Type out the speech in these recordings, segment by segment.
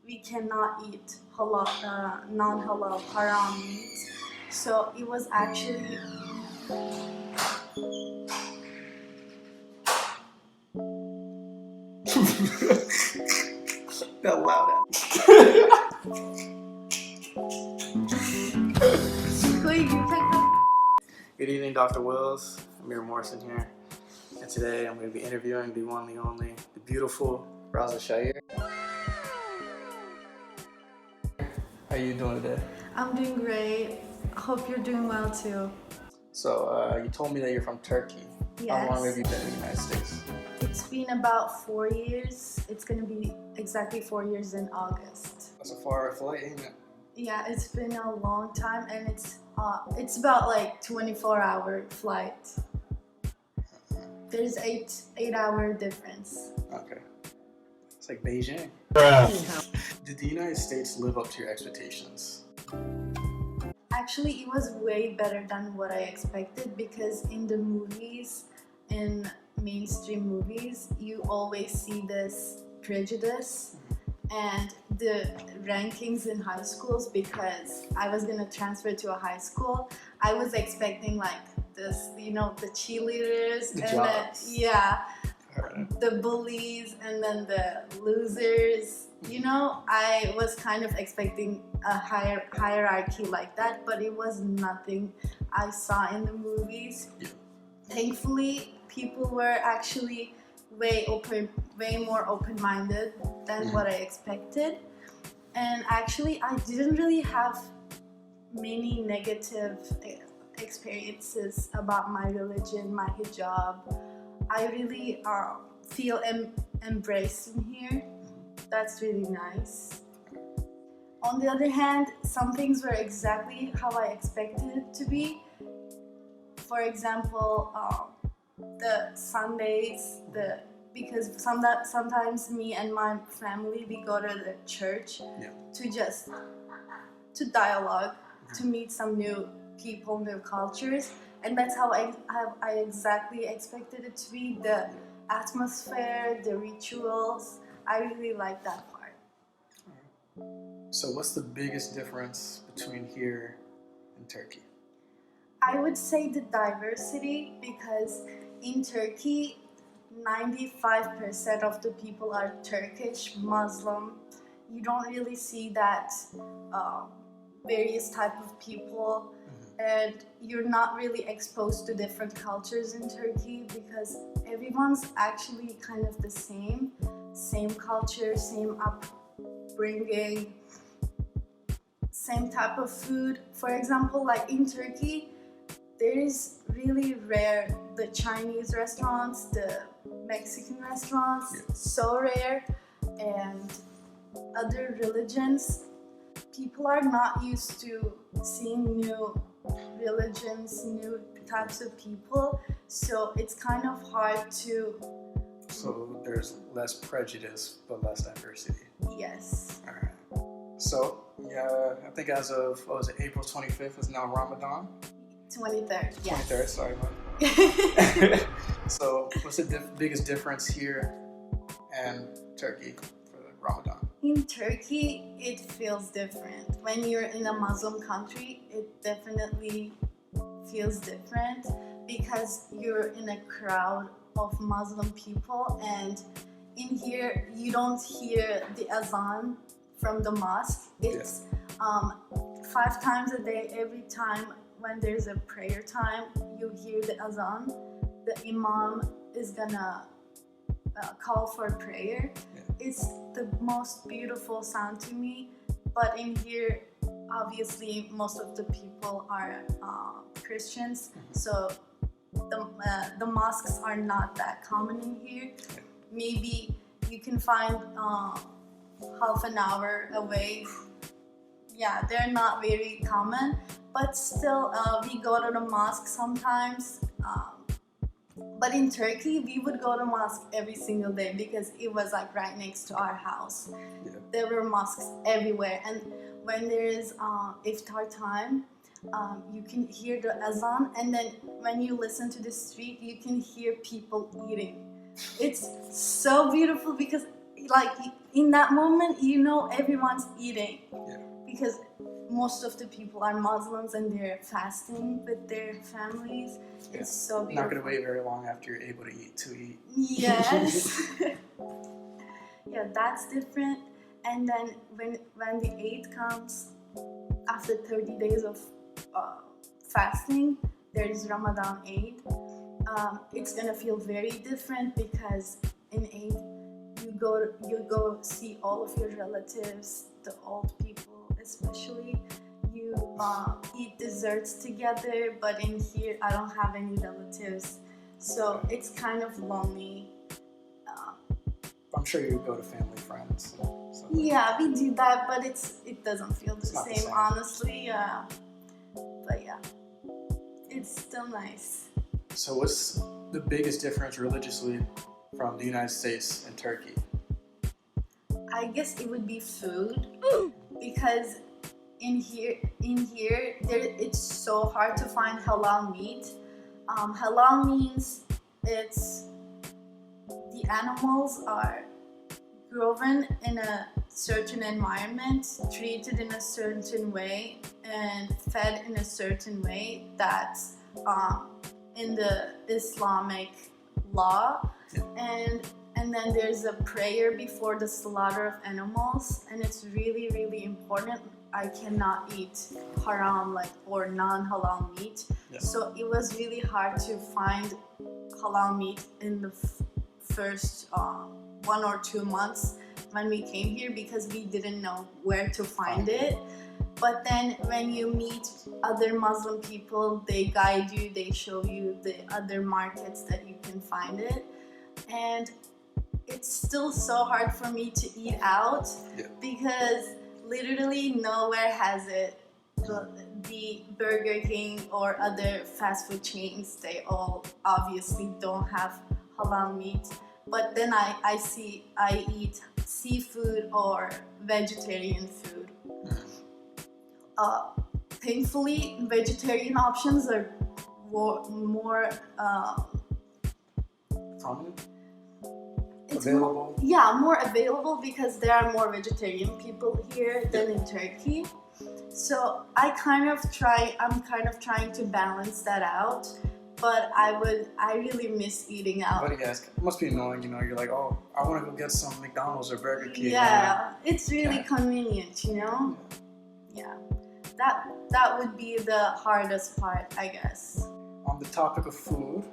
we cannot eat halal, non-halal haram meat. So it was actually That loud ass. Good evening, Dr. Wills. Amir Morrison here. And today I'm going to be interviewing the one, the only, the beautiful Ravza. How are you doing today? I'm doing great. Hope you're doing well too. So, you told me that you're from Turkey. Yes. How long have you been in the United States? It's been about 4 years. It's gonna be exactly 4 years in August. That's a far flight, ain't it? Yeah, it's been a long time, and it's about like 24-hour flight. There's 8-hour difference. Okay. It's like Beijing. Did the United States live up to your expectations? Actually, it was way better than what I expected, because in the movies, in mainstream movies, you always see this prejudice and the rankings in high schools. Because I was gonna transfer to a high school, I was expecting like this, the cheerleaders, The and jobs. then the bullies, and then the losers. I was kind of expecting a hierarchy like that, but it was nothing I saw in the movies. Yeah. Thankfully, people were actually way more open-minded than what I expected. And actually, I didn't really have many negative experiences about my religion, my hijab. I really feel embraced in here. That's really nice. On the other hand, some things were exactly how I expected it to be. For example, the Sundays, because sometimes me and my family, we go to the church to dialogue, to meet some new people, new cultures, and that's how I exactly expected it to be. The atmosphere, the rituals, I really like that part. So what's the biggest difference between here and Turkey? I would say the diversity, because in Turkey, 95% of the people are Turkish, Muslim. You don't really see that various type of people, and you're not really exposed to different cultures in Turkey, because everyone's actually kind of the same culture, same upbringing, same type of food. For example, like in Turkey, there is really rare the Chinese restaurants, the Mexican restaurants, so rare, and other religions. People are not used to seeing new religions, new types of people, so it's kind of hard to... So there's less prejudice, but less diversity. Yes. All right. So, I think as of, April 25th is now Ramadan? 23rd, yes. 23rd, sorry about that. So, what's the biggest difference here and Turkey for Ramadan? In Turkey, it feels different. When you're in a Muslim country, it definitely feels different, because you're in a crowd of Muslim people, and in here you don't hear the azan from the mosque. It's 5 times a day. Every time when there's a prayer time, you hear the azan. The imam is gonna call for prayer. It's the most beautiful sound to me. But in here, obviously, most of the people are Christians, so the mosques are not that common in here. Maybe you can find half an hour away. Yeah, they're not very common, but still we go to the mosque sometimes. But in Turkey, we would go to mosque every single day, because it was like right next to our house. There were mosques everywhere, and when there is iftar time, you can hear the azan, and then when you listen to the street, you can hear people eating. It's so beautiful, because like in that moment, you know, everyone's eating. Yeah. Because most of the people are Muslims and they're fasting with their families. Yeah. It's so beautiful. Not going to wait very long after you're able to eat. Yes. Yeah, that's different. And then when the Eid comes, after 30 days of fasting, there's Ramadan Eid. It's gonna feel very different because in Eid you go see all of your relatives, the old people especially. You eat desserts together, but in here I don't have any relatives, so it's kind of lonely. I'm sure you go to family, friends. So Yeah, we do that, but it doesn't feel the not the same, same. honestly. But yeah, it's still nice. So what's the biggest difference religiously from the United States and Turkey? I guess it would be food, because in here it's so hard to find halal meat. Halal means it's the animals are grown in a certain environment, treated in a certain way, and fed in a certain way that's in the Islamic law. And then there's a prayer before the slaughter of animals, and it's really, really important. I cannot eat haram or non-halal meat. Yeah. So it was really hard to find halal meat in the first 1 or 2 months when we came here, because we didn't know where to find it. But then when you meet other Muslim people, they guide you, they show you the other markets that you can find it. And it's still so hard for me to eat out, because literally nowhere has it. The Burger King or other fast food chains, they all obviously don't have halal meat. But then I eat seafood or vegetarian food. Thankfully, vegetarian options are more Prominent? it's Available? more available, because there are more vegetarian people here than in Turkey. So I'm kind of trying to balance that out. But I really miss eating out. But yes, it must be annoying, you're like, oh, I want to go get some McDonald's or Burger King. Yeah, it's really convenient, Yeah. That would be the hardest part, I guess. On the topic of food,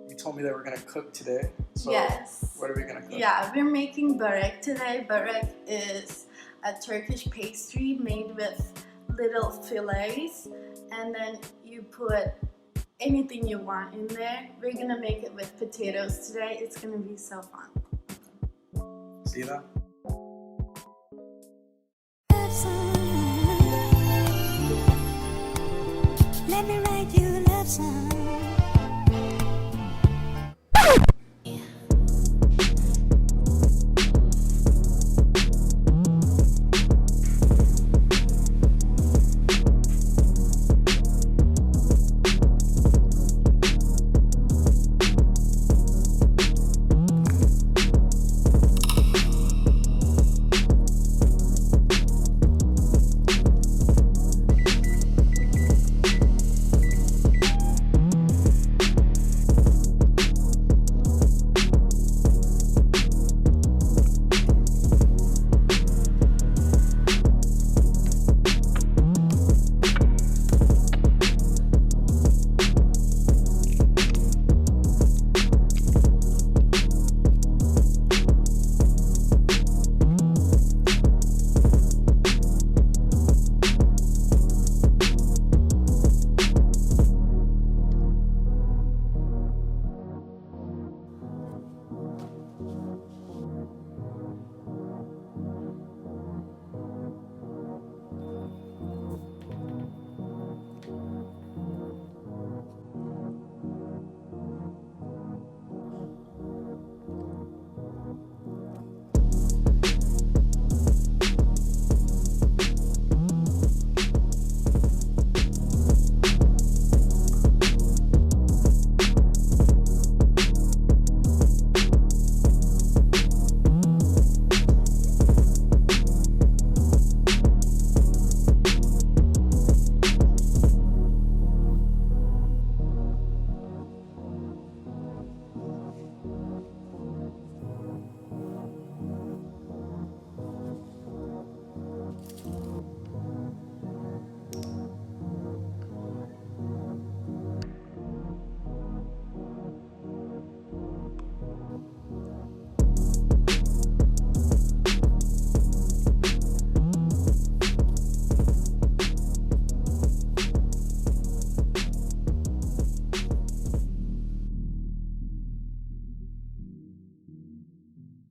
you told me that we're going to cook today. So Yes. What are we going to cook? Yeah, we're making börek today. Börek is a Turkish pastry made with little fillets, and then you put anything you want in there. We're gonna make it with potatoes today. It's gonna be so fun. See you then. Let me write you a love song.